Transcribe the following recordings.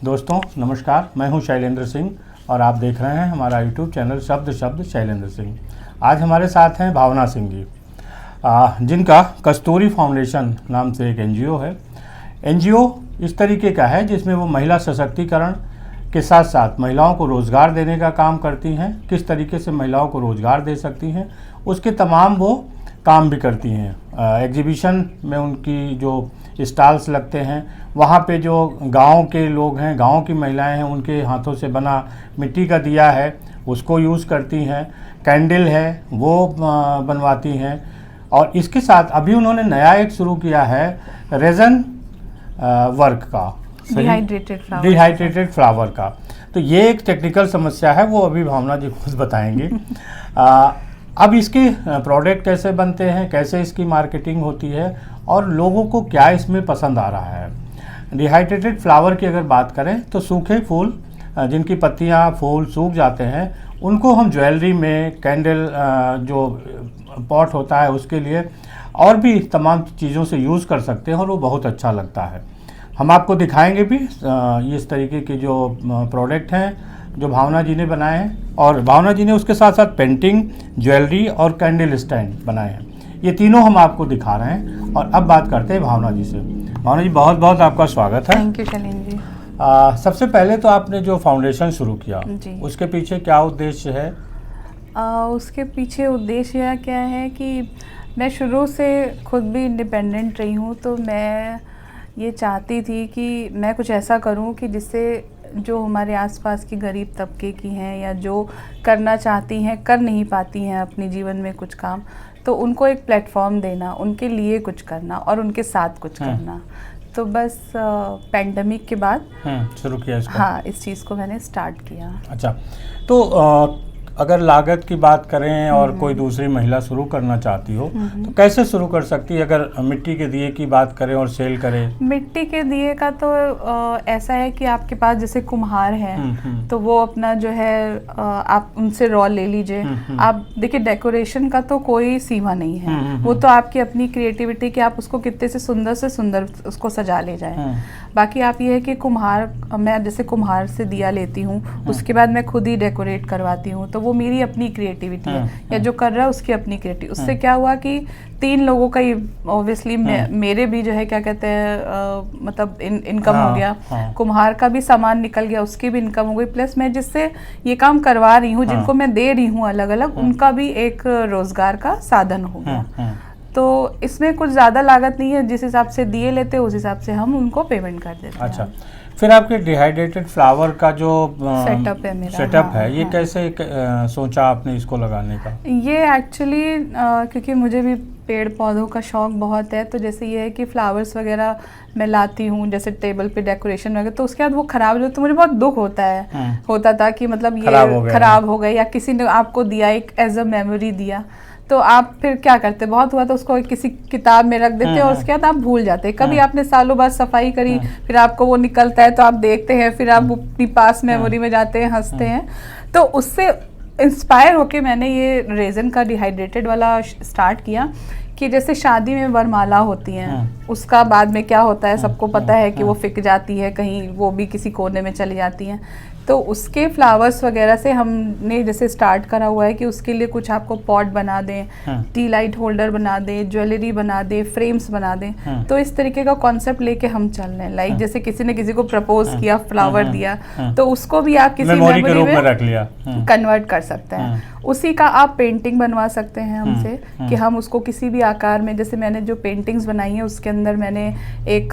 दोस्तों नमस्कार, मैं हूं शैलेंद्र सिंह और आप देख रहे हैं हमारा यूट्यूब चैनल शब्द शब्द शैलेंद्र सिंह। आज हमारे साथ हैं भावना सिंह जी, जिनका कस्तूरी फाउंडेशन नाम से एक एनजीओ है। एनजीओ इस तरीके का है जिसमें वो महिला सशक्तिकरण के साथ साथ महिलाओं को रोज़गार देने का काम करती हैं। किस तरीके से महिलाओं को रोज़गार दे सकती हैं उसके तमाम वो काम भी करती हैं। एग्जीबिशन में उनकी जो स्टॉल्स लगते हैं, वहाँ पे जो गांव के लोग हैं, गांव की महिलाएं हैं, उनके हाथों से बना मिट्टी का दिया है उसको यूज़ करती हैं। कैंडल है वो बनवाती हैं। और इसके साथ अभी उन्होंने नया एक शुरू किया है रेजन वर्क का, डिहाइड्रेटेड फ्लावर का। तो ये एक टेक्निकल समस्या है, वो अभी भावना जी खुद बताएंगे। अब इसके प्रोडक्ट कैसे बनते हैं, कैसे इसकी मार्केटिंग होती है और लोगों को क्या इसमें पसंद आ रहा है। डिहाइड्रेटेड फ्लावर की अगर बात करें तो सूखे फूल, जिनकी पत्तियां फूल सूख जाते हैं, उनको हम ज्वेलरी में, कैंडल जो पॉट होता है उसके लिए और भी तमाम चीज़ों से यूज़ कर सकते हैं और वो बहुत अच्छा लगता है। हम आपको दिखाएंगे भी इस तरीके के जो प्रोडक्ट हैं जो भावना जी ने बनाए हैं। और भावना जी ने उसके साथ साथ पेंटिंग, ज्वेलरी और कैंडल स्टैंड बनाए हैं। ये तीनों हम आपको दिखा रहे हैं। और अब बात करते हैं भावना जी से। भावना जी, बहुत बहुत आपका स्वागत है। Thank you Shailendra ji. सबसे पहले तो आपने जो फाउंडेशन शुरू किया उसके पीछे क्या उद्देश्य है? उसके पीछे उद्देश्य क्या है कि मैं शुरू से खुद भी इंडिपेंडेंट रही हूँ, तो मैं ये चाहती थी कि मैं कुछ ऐसा करूँ कि जिससे जो हमारे आसपास की गरीब तबके की हैं या जो करना चाहती हैं, कर नहीं पाती हैं अपने जीवन में कुछ काम, तो उनको एक प्लेटफॉर्म देना, उनके लिए कुछ करना और उनके साथ कुछ करना। तो बस पैंडेमिक के बाद शुरू किया इसको। हाँ, इस चीज़ को मैंने स्टार्ट किया। अच्छा, तो अगर लागत की बात करें और कोई दूसरी महिला शुरू करना चाहती हो तो कैसे शुरू कर सकती है? अगर मिट्टी के दिए की बात करें और सेल करें। मिट्टी के दिए का तो ऐसा है कि आपके पास जैसे कुम्हार है तो वो अपना जो है आप उनसे रॉ ले लीजिए। आप देखिए, डेकोरेशन का तो कोई सीमा नहीं है, वो तो आपकी अपनी क्रिएटिविटी कि आप उसको कितने से सुंदर उसको सजा ले जाए। बाकी आप ये है कि कुम्हार, मैं जैसे कुम्हार से दिया लेती हूँ, उसके बाद मैं खुद ही डेकोरेट करवाती हूँ, तो वो मेरी अपनी क्रिएटिविटी है, या जो कर रहा है उसकी अपनी क्रिएटिविटी। उससे क्या हुआ कि 3 लोगों का ही ऑब्वियसली मेरे भी जो है क्या कहते हैं मतलब इनकम हो गया, कुम्हार का भी सामान निकल गया, उसकी भी इनकम हो गई, प्लस मैं जिससे ये काम करवा रही हूँ, जिनको मैं दे रही हूँ अलग अलग, उनका भी एक रोजगार का साधन हो गया। तो इसमें कुछ ज़्यादा लागत नहीं है, जिस हिसाब से दिए लेते हैं उस हिसाब से हम उनको पेमेंट कर देते हैं। अच्छा, फिर आपके डिहाइड्रेटेड फ्लावर का जो सेटअप है मेरा, सेटअप है, ये कैसे सोचा आपने इसको लगाने का? ये एक्चुअली क्योंकि मुझे भी पेड़ पौधों का शौक बहुत है, तो जैसे ये है कि फ्लावर्स वगैरह मैं लाती हूँ, जैसे टेबल पे डेकोरेशन वगैरह, तो उसके बाद वो खराब हो तो मुझे बहुत दुख होता था कि मतलब ये खराब हो गए, या किसी ने आपको दिया एक एज अ मेमोरी दिया, तो आप फिर क्या करते, बहुत हुआ तो उसको किसी किताब में रख देते और उसके बाद आप भूल जाते हैं। कभी आपने सालों बाद सफाई करी, फिर आपको वो निकलता है तो आप देखते हैं, फिर आप अपनी पास मेमोरी में जाते हैं, हंसते हैं। तो उससे इंस्पायर होके मैंने ये रेजन का डिहाइड्रेटेड वाला स्टार्ट किया कि जैसे शादी में वरमाला होती हैं, उसका बाद में क्या होता है सबको पता है कि वो फिक जाती है कहीं, वो भी किसी कोने में चली जाती हैं। तो उसके फ्लावर्स वगैरह से हमने जैसे स्टार्ट करा हुआ है कि उसके लिए कुछ आपको पॉट बना दें, टी लाइट होल्डर बना दें, ज्वेलरी बना दें, फ्रेम्स बना दें। तो इस तरीके का कॉन्सेप्ट लेके हम चल रहे हैं। लाइक जैसे किसी ने किसी को प्रपोज किया, फ्लावर दिया, तो उसको भी आप किसी मेमोरी के रूप में रख लिया, कन्वर्ट कर सकते हैं। उसी का आप पेंटिंग बनवा सकते हैं हमसे कि हम उसको किसी भी आकार में, जैसे मैंने जो पेंटिंग्स बनाई है उसके अंदर मैंने एक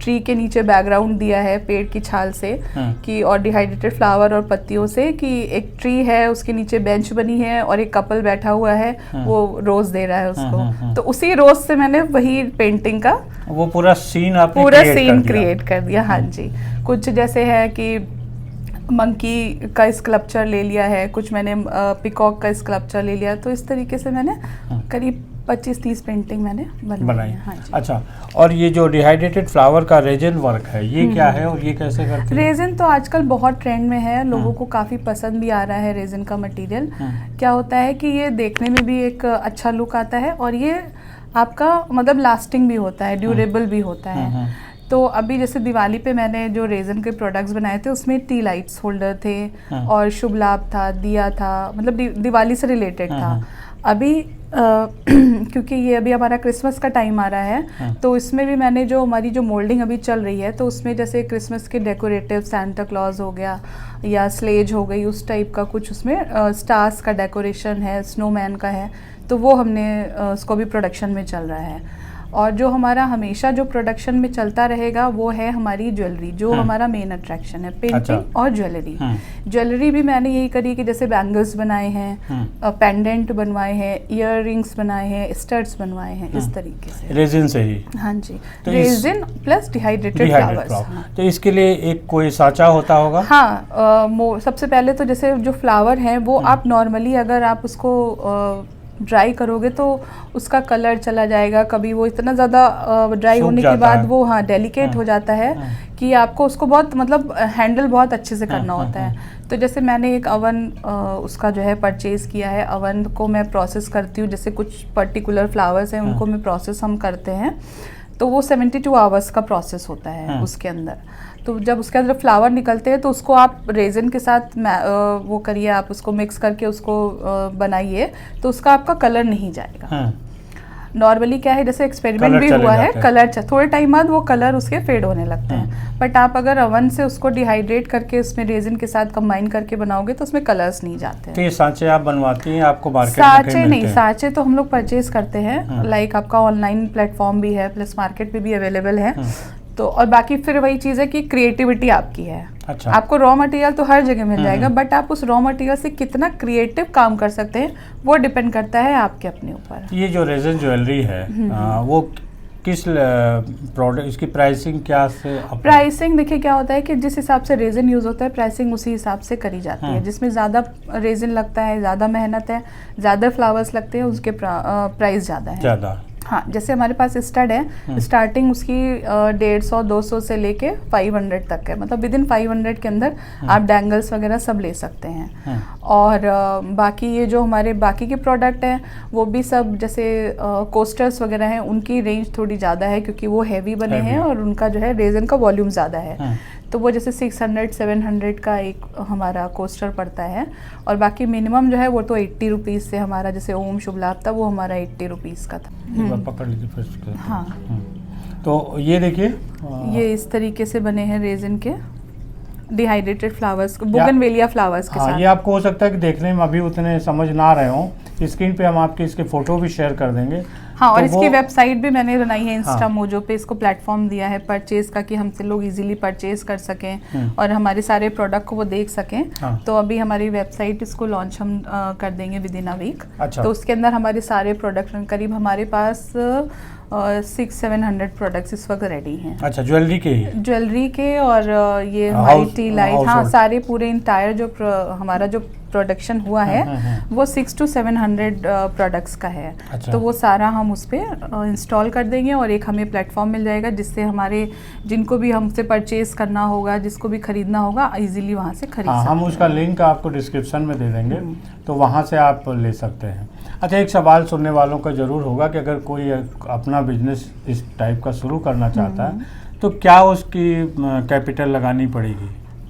ट्री के नीचे बैकग्राउंड दिया है पेड़ की छाल से कि, और डिहाइड्रेटेड फ्लावर और पत्तियों से, कि एक ट्री है उसके नीचे बेंच बनी है और एक कपल बैठा हुआ है, वो रोज दे रहा है उसको। तो उसी रोज से मैंने वही पेंटिंग का वो पूरा सीन क्रिएट कर दिया। हाँ जी, कुछ जैसे है कि मंकी का स्कल्पचर ले लिया है, कुछ मैंने पिकॉक का स्कल्पचर ले लिया, तो इस तरीके से मैंने करीब 25-30 पेंटिंग मैंने बनाई है। हाँ जी। अच्छा, और ये जो डिहाइड्रेटेड फ्लावर का रेजन वर्क है, ये क्या है और ये कैसे करते हैं? रेजन तो आजकल बहुत ट्रेंड में है, लोगों को काफ़ी पसंद भी आ रहा है रेजन का मटेरियल। क्या होता है कि ये देखने में भी एक अच्छा लुक आता है और ये आपका मतलब लास्टिंग भी होता है, ड्यूरेबल भी होता है। तो अभी जैसे दिवाली पे मैंने जो रेजन के प्रोडक्ट्स बनाए थे उसमें टी लाइट्स होल्डर थे और शुभ लाभ था, दिया था, मतलब दिवाली से रिलेटेड था। अभी क्योंकि ये अभी हमारा क्रिसमस का टाइम आ रहा है, तो इसमें भी मैंने जो हमारी जो मोल्डिंग अभी चल रही है, तो उसमें जैसे क्रिसमस के डेकोरेटिव सांता क्लॉज हो गया या स्लेज हो गई, उस टाइप का कुछ उसमें स्टार्स का डेकोरेशन है, स्नोमैन का है, तो वो हमने उसको भी प्रोडक्शन में चल रहा है। और जो हमारा हमेशा जो प्रोडक्शन में चलता रहेगा वो है हमारी ज्वेलरी, जो हमारा मेन अट्रैक्शन है, पेंटिंग और ज्वेलरी। ज्वेलरी भी मैंने यही करी कि जैसे बैंगल्स बनाए हैं, पेंडेंट बनवाए हैं, इयररिंग्स बनाए हैं, स्टड्स बनवाए हैं, इस तरीके से रेजिन से ही। हाँ जी, तो रेजिन प्लस डिहाइड्रेटेड फ्लावर्स। तो इसके लिए एक कोई साँचा होता होगा? हाँ, सबसे पहले तो जैसे जो फ्लावर है वो आप नॉर्मली अगर आप उसको ड्राई करोगे तो उसका कलर चला जाएगा, कभी वो इतना ज़्यादा ड्राई होने के बाद वो डेलिकेट हो जाता है कि आपको उसको बहुत मतलब हैंडल बहुत अच्छे से करना होता है। तो जैसे मैंने एक अवन उसका जो है परचेज़ किया है, अवन को मैं प्रोसेस करती हूँ, जैसे कुछ पर्टिकुलर फ्लावर्स हैं उनको मैं प्रोसेस हम करते हैं, तो वो 72 आवर्स का प्रोसेस होता है उसके अंदर। तो जब उसके अंदर फ्लावर निकलते हैं तो उसको आप रेजिन के साथ वो करिए, आप उसको मिक्स करके उसको बनाइए, तो उसका आपका कलर नहीं जाएगा। नॉर्मली क्या है, जैसे एक्सपेरिमेंट भी हुआ है, कलर थोड़े टाइम बाद वो कलर उसके फेड होने लगते हैं, बट आप अगर अवन से उसको डिहाइड्रेट करके उसमें रेजिन के साथ कंबाइन करके बनाओगे तो उसमें कलर्स नहीं जाते हैं। तो ये सांचे आप बनवाती हैं, आपको मार्केट में सांचे नहीं, सांचे तो हम लोग परचेज करते हैं, लाइक आपका ऑनलाइन प्लेटफॉर्म भी है, प्लस मार्केट पे भी अवेलेबल है। तो और बाकी फिर वही चीज़ है कि क्रिएटिविटी आपकी है। अच्छा। आपको रॉ मटेरियल तो हर जगह मिल जाएगा, बट आप उस रॉ मटेरियल से कितना क्रिएटिव काम कर सकते हैं वो डिपेंड करता है आपके अपने ऊपर। ये जो रेजिन ज्वेलरी है वो किस प्रोडक्ट, इसकी प्राइसिंग क्या से? प्राइसिंग देखिए क्या होता है कि जिस हिसाब से रेजिन यूज़ होता है प्राइसिंग उसी हिसाब से करी जाती है। जिसमें ज़्यादा रेजिन लगता है, ज़्यादा मेहनत है, ज़्यादा फ्लावर्स लगते हैं, उसके प्राइस ज़्यादा है। ज़्यादा। हाँ, जैसे हमारे पास स्टड है, स्टार्टिंग उसकी 150-200 से लेके 500 तक है, मतलब विद इन 500 के अंदर आप डैंगल्स वगैरह सब ले सकते हैं। और बाकी ये जो हमारे बाकी के प्रोडक्ट हैं वो भी सब जैसे कोस्टर्स वगैरह हैं, उनकी रेंज थोड़ी ज़्यादा है क्योंकि वो हैवी बने हैं और उनका जो है रेजिन का वॉल्यूम ज़्यादा है। तो वो जैसे 600-700 का एक हमारा कोस्टर पड़ता है, और बाकी मिनिमम जो है वो तो 80 रुपीज़ से हमारा, जैसे ओम शुभ लाभ था वो हमारा 80 रुपीज़ का था। पकड़ लीजिए फिर। हाँ, तो ये देखिए, ये इस तरीके से बने हैं रेजिन के डिहाइड्रेटेड फ्लावर्स, बोगनवेलिया फ्लावर्स के साथ। ये आपको हो सकता है कि देखने में अभी उतने समझ ना आ रहे हों, स्क्रीन पे हम आपके इसके फोटो भी शेयर कर देंगे। हाँ, और इसकी वेबसाइट भी मैंने बनाई है, इंस्टा मोजो पे इसको प्लेटफॉर्म दिया है परचेज का कि हमसे लोग इजीली परचेज कर सकें और हमारे सारे प्रोडक्ट को वो देख सकें। तो अभी हमारी वेबसाइट इसको लॉन्च हम कर देंगे विद इन अ वीक। तो उसके अंदर हमारे सारे प्रोडक्ट करीब हमारे पास 600-700 प्रोडक्ट्स इस वक्त रेडी हैं। अच्छा, ज्वेलरी के ही? ज्वेलरी के और ये हमारी टी लाइट, हाँ, सारे पूरे इंटायर जो हमारा जो प्रोडक्शन हुआ है वो 600 to 700 प्रोडक्ट्स का है। अच्छा। तो वो सारा हम उस पर इंस्टॉल कर देंगे और एक हमें प्लेटफॉर्म मिल जाएगा जिससे हमारे जिनको भी हमसे परचेज करना होगा, जिसको भी खरीदना होगा, इजीली वहाँ से खरीद सकते हैं। हम उसका लिंक आपको डिस्क्रिप्शन में दे देंगे, तो वहाँ से आप ले सकते हैं। अच्छा, एक सवाल सुनने वालों का ज़रूर होगा कि अगर कोई अपना बिजनेस इस टाइप का शुरू करना चाहता है तो क्या उसकी कैपिटल लगानी पड़ेगी?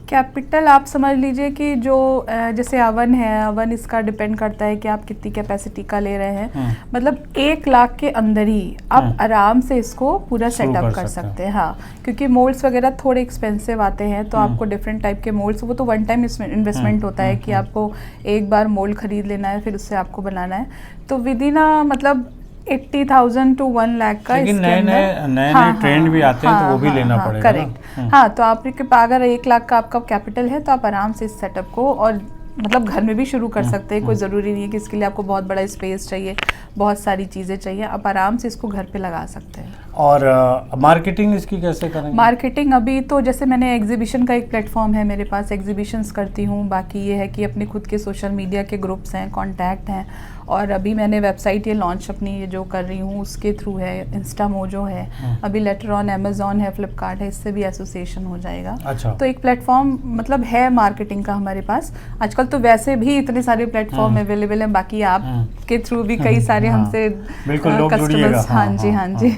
कैपिटल आप समझ लीजिए कि जो जैसे अवन है, अवन इसका डिपेंड करता है कि आप कितनी कैपेसिटी का ले रहे हैं। मतलब 1 लाख के अंदर ही आप आराम से इसको पूरा सेटअप कर सकते हैं। हाँ, क्योंकि मोल्ड्स वगैरह थोड़े एक्सपेंसिव आते हैं, तो आपको डिफरेंट टाइप के मोल्ड्स, वो तो वन टाइम इन्वेस्टमेंट होता है कि आपको एक बार मोल्ड खरीद लेना है, फिर उससे आपको बनाना है। तो विद इन मतलब 80,000 to 1 लाख का। लेकिन नए ट्रेंड भी आते हैं, तो वो भी लेना पड़ेगा। करेक्ट। हाँ, तो आपके पास अगर 1 लाख का आपका कैपिटल है तो आप आराम से इस सेटअप को और मतलब घर में भी शुरू कर सकते हैं। कोई ज़रूरी नहीं है कि इसके लिए आपको बहुत बड़ा स्पेस चाहिए, बहुत सारी चीज़ें चाहिए, आप आराम से इसको घर पे लगा सकते हैं। और मार्केटिंग इसकी कैसे करेंगे? मार्केटिंग अभी तो जैसे मैंने एग्जीबिशन का एक प्लेटफॉर्म है मेरे पास, एग्जीबिशंस करती हूँ। बाकी ये है कि अपने खुद के सोशल मीडिया के ग्रुप्स हैं, कॉन्टैक्ट हैं, और अभी मैंने वेबसाइट ये लॉन्च अपनी ये जो कर रही हूँ उसके थ्रू है, इंस्टा मोजो है, अभी लेटर ऑन अमेजोन है, फ्लिपकार्ट है, इससे भी एसोसिएशन हो जाएगा। अच्छा। तो एक प्लेटफॉर्म मतलब है मार्केटिंग का हमारे पास। आजकल तो वैसे भी इतने सारे प्लेटफॉर्म अवेलेबल हैं, बाकी आप के थ्रू भी कई सारे हमसे बिल्कुल लोग जुड़िएगा। हाँ जी, हाँ जी।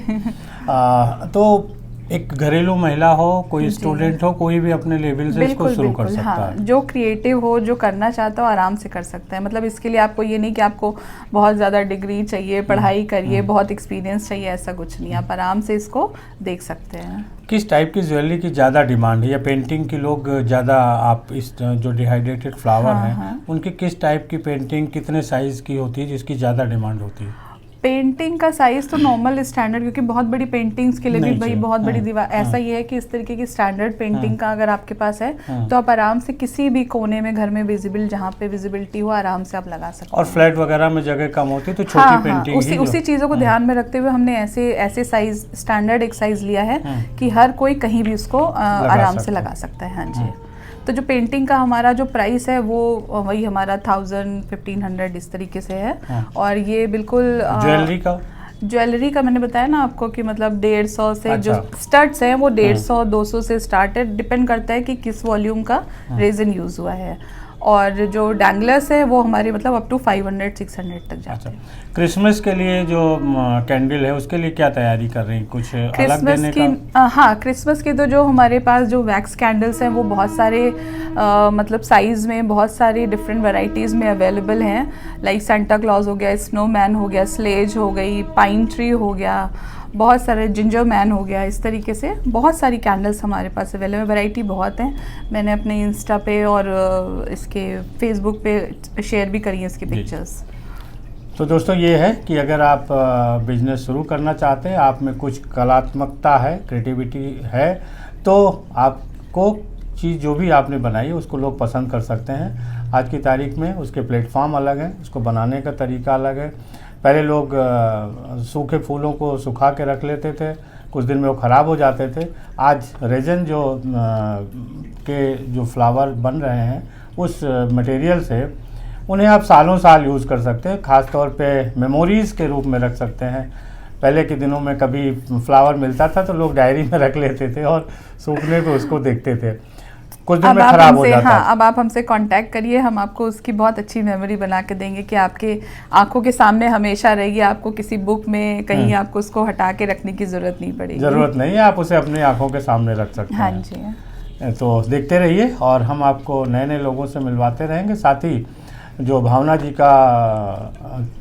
तो एक घरेलू महिला हो, कोई जी। स्टूडेंट हो, कोई भी अपने लेवल से इसको शुरू कर सकता हाँ, है। जो क्रिएटिव हो, जो करना चाहता हो, आराम से कर सकता है। मतलब इसके लिए आपको ये नहीं कि आपको बहुत ज़्यादा डिग्री चाहिए, पढ़ाई करिए, बहुत एक्सपीरियंस चाहिए, ऐसा कुछ नहीं। आप आराम से इसको देख सकते हैं। किस टाइप की ज्वेलरी की ज़्यादा डिमांड है, या पेंटिंग की लोग ज़्यादा, आप इस जो डिहाइड्रेटेड फ्लावर हाँ, हैं हाँ। उनकी किस टाइप की पेंटिंग कितने साइज़ की होती है जिसकी ज़्यादा डिमांड होती है? पेंटिंग का साइज तो नॉर्मल स्टैंडर्ड, क्योंकि बहुत बड़ी पेंटिंग्स के लिए भी नहीं भाई चाहिए। बहुत बड़ी दीवार, हाँ। ऐसा ही है कि इस तरीके की स्टैंडर्ड पेंटिंग का अगर आपके पास है हाँ। तो आप आराम से किसी भी कोने में घर में विजिबल, जहाँ पे विजिबिलिटी हो, आराम से आप लगा सकते और हैं। फ्लैट वगैरह में जगह कम होती है तो छोटी हाँ, पेंटिंग ही उसी चीज़ों को ध्यान में रखते हुए हमने ऐसे साइज, स्टैंडर्ड एक साइज लिया है कि हर कोई कहीं भी उसको आराम से लगा सकता है। हाँ जी। तो जो पेंटिंग का हमारा जो प्राइस है वो वही हमारा 1000-1500 इस तरीके से है। और ये बिल्कुल ज्वेलरी का मैंने बताया ना आपको कि मतलब 150 से अच्छा। जो स्टड्स हैं वो 150-200 से स्टार्ट है, डिपेंड करता है कि किस वॉल्यूम का रेजिन यूज़ हुआ है। और जो डैंगलर्स है वो हमारे मतलब अप टू 500-600 तक जाते हैं। क्रिसमस के लिए जो कैंडल है उसके लिए क्या तैयारी कर रही हैं, कुछ अलग देने का? हाँ, क्रिसमस के तो जो हमारे पास जो वैक्स कैंडल्स हैं वो बहुत सारे मतलब साइज़ में बहुत सारी डिफरेंट वैरायटीज़ में अवेलेबल हैं। लाइक सेंटा क्लॉज हो गया, स्नोमैन हो गया, स्लेज हो गई, पाइन ट्री हो गया, बहुत सारे जिंजर मैन हो गया, इस तरीके से बहुत सारी कैंडल्स हमारे पास अवेलेबल, वैरायटी बहुत है। मैंने अपने इंस्टा पे और इसके फेसबुक पे शेयर भी करी है इसकी पिक्चर्स। तो दोस्तों ये है कि अगर आप बिजनेस शुरू करना चाहते हैं, आप में कुछ कलात्मकता है, क्रिएटिविटी है, तो आपको चीज़ जो भी आपने बनाई है उसको लोग पसंद कर सकते हैं। आज की तारीख में उसके प्लेटफॉर्म अलग हैं, उसको बनाने का तरीका अलग है। पहले लोग सूखे फूलों को सुखा के रख लेते थे, कुछ दिन में वो ख़राब हो जाते थे। आज रेजन जो फ्लावर बन रहे हैं उस मटेरियल से उन्हें आप सालों साल यूज़ कर सकते हैं, ख़ास तौर पे मेमोरीज़ के रूप में रख सकते हैं। पहले के दिनों में कभी फ्लावर मिलता था तो लोग डायरी में रख लेते थे और सूखने पे उसको देखते थे, कुछ दिन में खराब हो जाता। हाँ, अब आप हमसे कांटेक्ट करिए, हम आपको उसकी बहुत अच्छी मेमोरी बना के देंगे कि आपके आंखों के सामने हमेशा रहेगी। आपको किसी बुक में कहीं आपको उसको हटा के रखने की ज़रूरत नहीं पड़ेगी। ज़रूरत नहीं है, आप उसे अपनी आंखों के सामने रख सकते हैं। हाँ जी। तो देखते रहिए और हम आपको नए नए लोगों से मिलवाते रहेंगे। साथ ही जो भावना जी का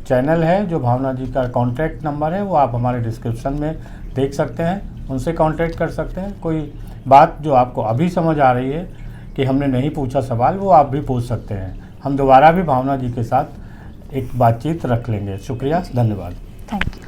चैनल है, जो भावना जी का कॉन्टैक्ट नंबर है, वो आप हमारे डिस्क्रिप्शन में देख सकते हैं, उनसे कांटेक्ट कर सकते हैं। कोई बात जो आपको अभी समझ आ रही है कि हमने नहीं पूछा सवाल, वो आप भी पूछ सकते हैं। हम दोबारा भी भावना जी के साथ एक बातचीत रख लेंगे। शुक्रिया, धन्यवाद। Thank you.